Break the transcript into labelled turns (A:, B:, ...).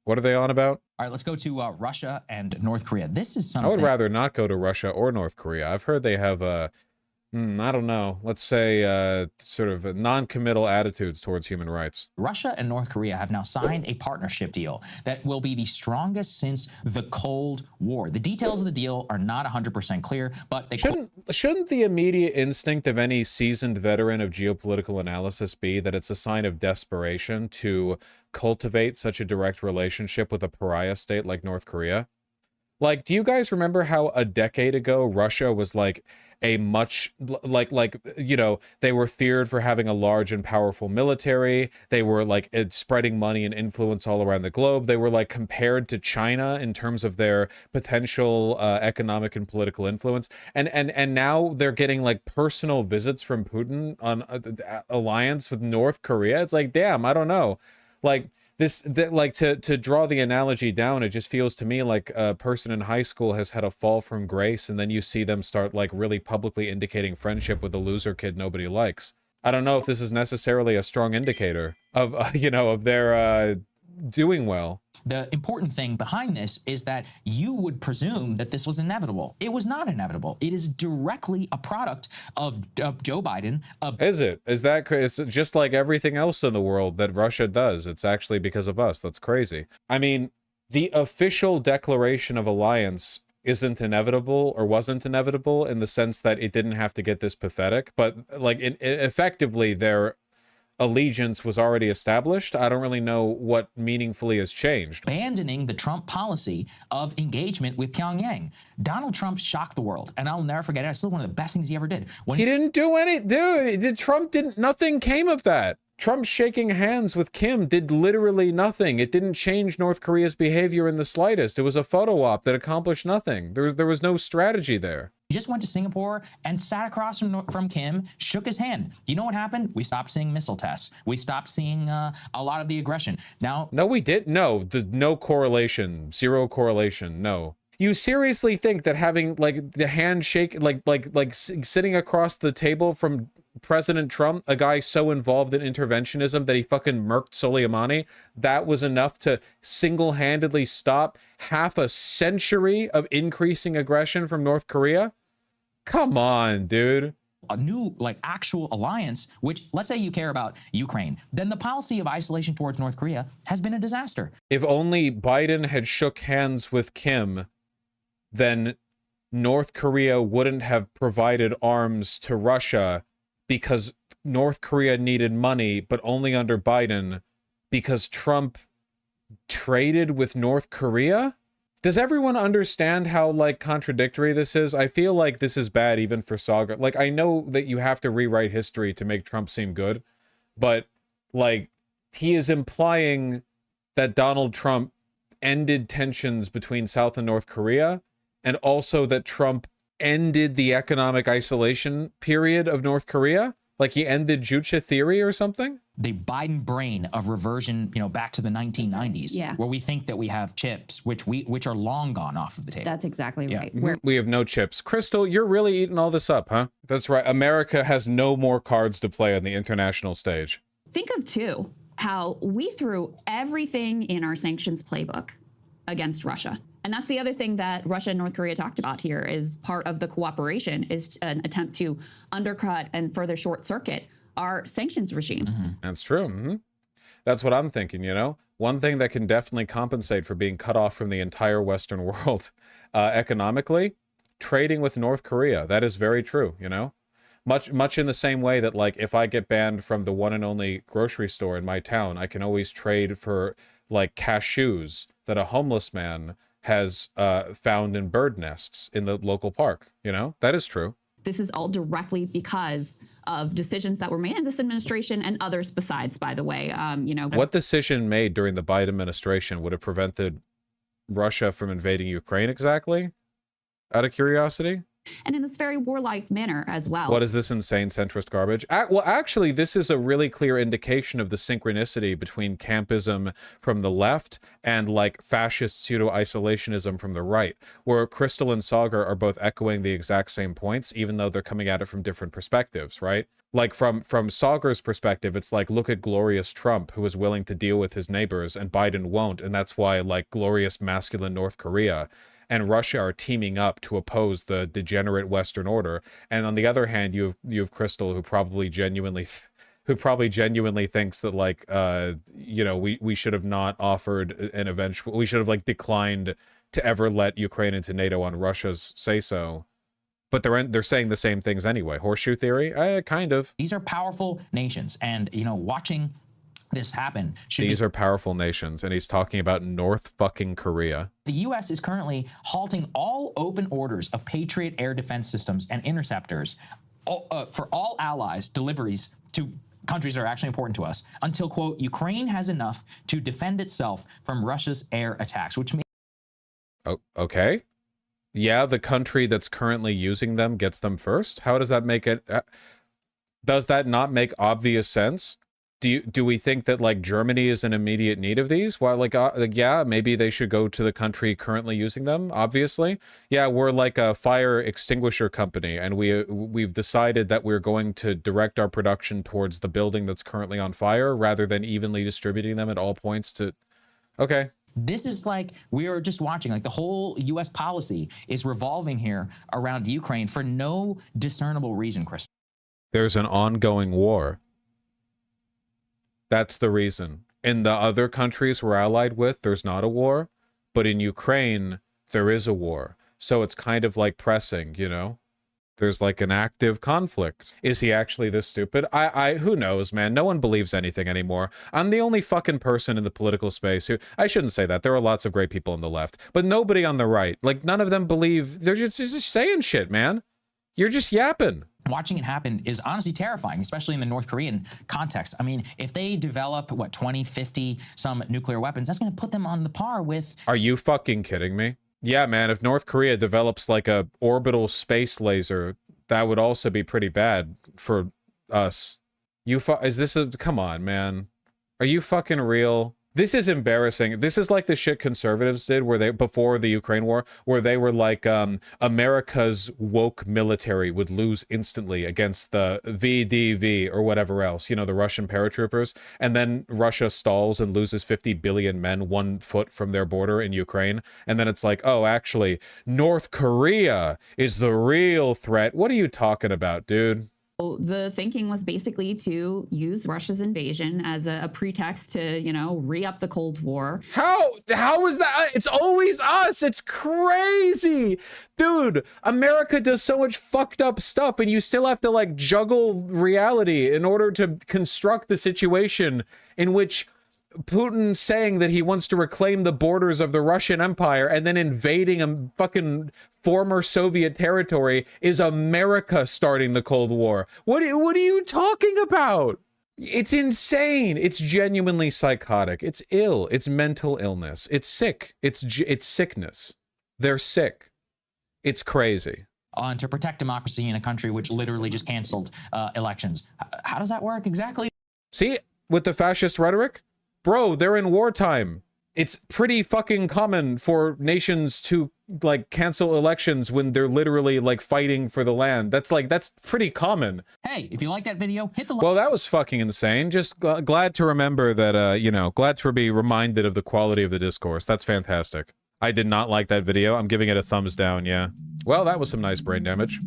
A: What are they on about?
B: All right, let's go to Russia and North Korea. This is
A: I
B: something...
A: would rather not go to Russia or North Korea. I've heard they have I don't know, let's say sort of non-committal attitudes towards human rights.
B: Russia and North Korea have now signed a partnership deal that will be the strongest since the Cold War. The details of the deal are not 100% clear, but they
A: shouldn't the immediate instinct of any seasoned veteran of geopolitical analysis be that it's a sign of desperation to cultivate such a direct relationship with a pariah state like North Korea? Like, do you guys remember how a decade ago Russia was like a much you know, they were feared for having a large and powerful military. They were like spreading money and influence all around the globe. They were like compared to China in terms of their potential economic and political influence. And now they're getting like personal visits from Putin on alliance with North Korea. It's like, damn, I don't know. Like, like to draw the analogy down, it just feels to me like a person in high school has had a fall from grace, and then you see them start like really publicly indicating friendship with a loser kid nobody likes. I don't know if this is necessarily a strong indicator of you know, of their doing well.
B: The important thing behind this is that you would presume that this was inevitable. It was not inevitable. It is directly a product of Joe Biden.
A: Is it? Is that it's just like everything else in the world that Russia does? It's actually because of us. That's crazy. I mean, the official declaration of alliance isn't inevitable, or wasn't inevitable, in the sense that it didn't have to get this pathetic, but like effectively their allegiance was already established. I don't really know what meaningfully has changed.
B: Abandoning the Trump policy of engagement with Pyongyang. Donald Trump shocked the world, and I'll never forget it. It's still one of the best things he ever did.
A: He didn't do any, dude. Trump didn't, nothing came of that. Trump shaking hands with Kim did literally nothing. It didn't change North Korea's behavior in the slightest. It was a photo op that accomplished nothing. There was no strategy there.
B: He just went to Singapore and sat across from Kim, shook his hand. You know what happened? We stopped seeing missile tests. We stopped seeing a lot of the aggression. Now,
A: no, we did. No, no correlation, zero correlation. No. You seriously think that having like the handshake, like sitting across the table from President Trump, a guy so involved in interventionism that he fucking murked Soleimani, that was enough to single-handedly stop half a century of increasing aggression from North Korea? Come on, dude.
B: A new, like, actual alliance, which, let's say you care about Ukraine, then the policy of isolation towards North Korea has been a disaster.
A: If only Biden had shook hands with Kim, then North Korea wouldn't have provided arms to Russia, because North Korea needed money, but only under Biden, because Trump traded with North Korea? Does everyone understand how, like, contradictory this is? I feel like this is bad even for Saga. Like, I know that you have to rewrite history to make Trump seem good, but, like, he is implying that Donald Trump ended tensions between South and North Korea, and also that Trump ended the economic isolation period of North Korea? Like he ended Juche theory or something?
B: The Biden brain of reversion, you know, back to the 1990s,
C: right. Yeah.
B: Where we think that we have chips, which are long gone off of the table.
C: That's exactly right.
A: We have no chips. Crystal, you're really eating all this up, huh? That's right. America has no more cards to play on the international stage.
C: Think of, too, how we threw everything in our sanctions playbook against Russia. And that's the other thing that Russia and North Korea talked about here is part of the cooperation is an attempt to undercut and further short circuit our sanctions regime.
A: Mm-hmm. That's true. Mm-hmm. That's what I'm thinking, you know? One thing that can definitely compensate for being cut off from the entire Western world economically, trading with North Korea. That is very true, you know? Much in the same way that, like, if I get banned from the one and only grocery store in my town, I can always trade for, like, cashews that a homeless man has found in bird nests in the local park. You know, that is true.
C: This is all directly because of decisions that were made in this administration and others besides, by the way. You know,
A: what decision made during the Biden administration would have prevented Russia from invading Ukraine exactly? Out of curiosity?
C: and in this very warlike manner as well.
A: What is this insane centrist garbage? Well, actually, this is a really clear indication of the synchronicity between Campism from the left and like fascist pseudo-isolationism from the right, where Crystal and Sagar are both echoing the exact same points, even though they're coming at it from different perspectives, right? Like from Sagar's perspective, it's like, look at glorious Trump, who is willing to deal with his neighbors, and Biden won't, and that's why like glorious masculine North Korea and Russia are teaming up to oppose the degenerate Western order. And on the other hand, you have Crystal, who probably genuinely thinks that like you know, we should have not offered an eventual, we should have like declined to ever let Ukraine into NATO on Russia's say so. But they're saying the same things anyway. Horseshoe theory, kind of.
B: These are powerful nations, and you know, watching this happen
A: These are powerful nations, and he's talking about North fucking Korea.
B: The U.S. is currently halting all open orders of Patriot air defense systems and interceptors for all allies deliveries to countries that are actually important to us until, quote, Ukraine has enough to defend itself from Russia's air attacks, which means...
A: Oh, okay. Yeah, the country that's currently using them gets them first? How does that make it... does that not make obvious sense? Do we think that like Germany is in immediate need of these? Well, like yeah, maybe they should go to the country currently using them. Obviously, yeah, we're like a fire extinguisher company, and we've decided that we're going to direct our production towards the building that's currently on fire, rather than evenly distributing them at all points to. Okay.
B: This is like, we are just watching, like the whole U.S. policy is revolving here around Ukraine for no discernible reason, Chris.
A: There's an ongoing war. That's the reason. In the other countries we're allied with, there's not a war, but in Ukraine, there is a war. So it's kind of like pressing, you know? There's like an active conflict. Is he actually this stupid? Who knows, man? No one believes anything anymore. I'm the only fucking person in the political space who, I shouldn't say that. There are lots of great people on the left, but nobody on the right. Like, none of them believe, they're just saying shit, man. You're just yapping.
B: Watching it happen is honestly terrifying, especially in the North Korean context. I mean, if they develop, what, 20, 50 some nuclear weapons, that's going to put them on the par with...
A: Are you fucking kidding me? Yeah, man, if North Korea develops like a orbital space laser, that would also be pretty bad for us. Is this a... Come on, man. Are you fucking real? This is embarrassing. This is like the shit conservatives did where they, before the Ukraine war, where they were like, America's woke military would lose instantly against the VDV or whatever else, you know, the Russian paratroopers. And then Russia stalls and loses 50 billion men 1 foot from their border in Ukraine. And then it's like, oh, actually, North Korea is the real threat. What are you talking about, dude?
C: The thinking was basically to use Russia's invasion as a pretext to, you know, re-up the Cold War.
A: How is that? It's always us. It's crazy. Dude, America does so much fucked up stuff, and you still have to like juggle reality in order to construct the situation in which Putin saying that he wants to reclaim the borders of the Russian Empire and then invading a fucking former Soviet territory is America starting the Cold War. What are you talking about? It's insane. It's genuinely psychotic. It's ill. It's mental illness. It's sick. It's sickness. They're sick. It's crazy.
B: On to protect democracy in a country which literally just canceled elections. How does that work exactly?
A: See, with the fascist rhetoric? Bro, they're in wartime. It's pretty fucking common for nations to like cancel elections when they're literally like fighting for the land. That's pretty common.
B: Hey, if you like that video, hit the like.
A: Well, that was fucking insane. Just glad to remember that, you know, glad to be reminded of the quality of the discourse. That's fantastic. I did not like that video. I'm giving it a thumbs down, yeah. Well, that was some nice brain damage.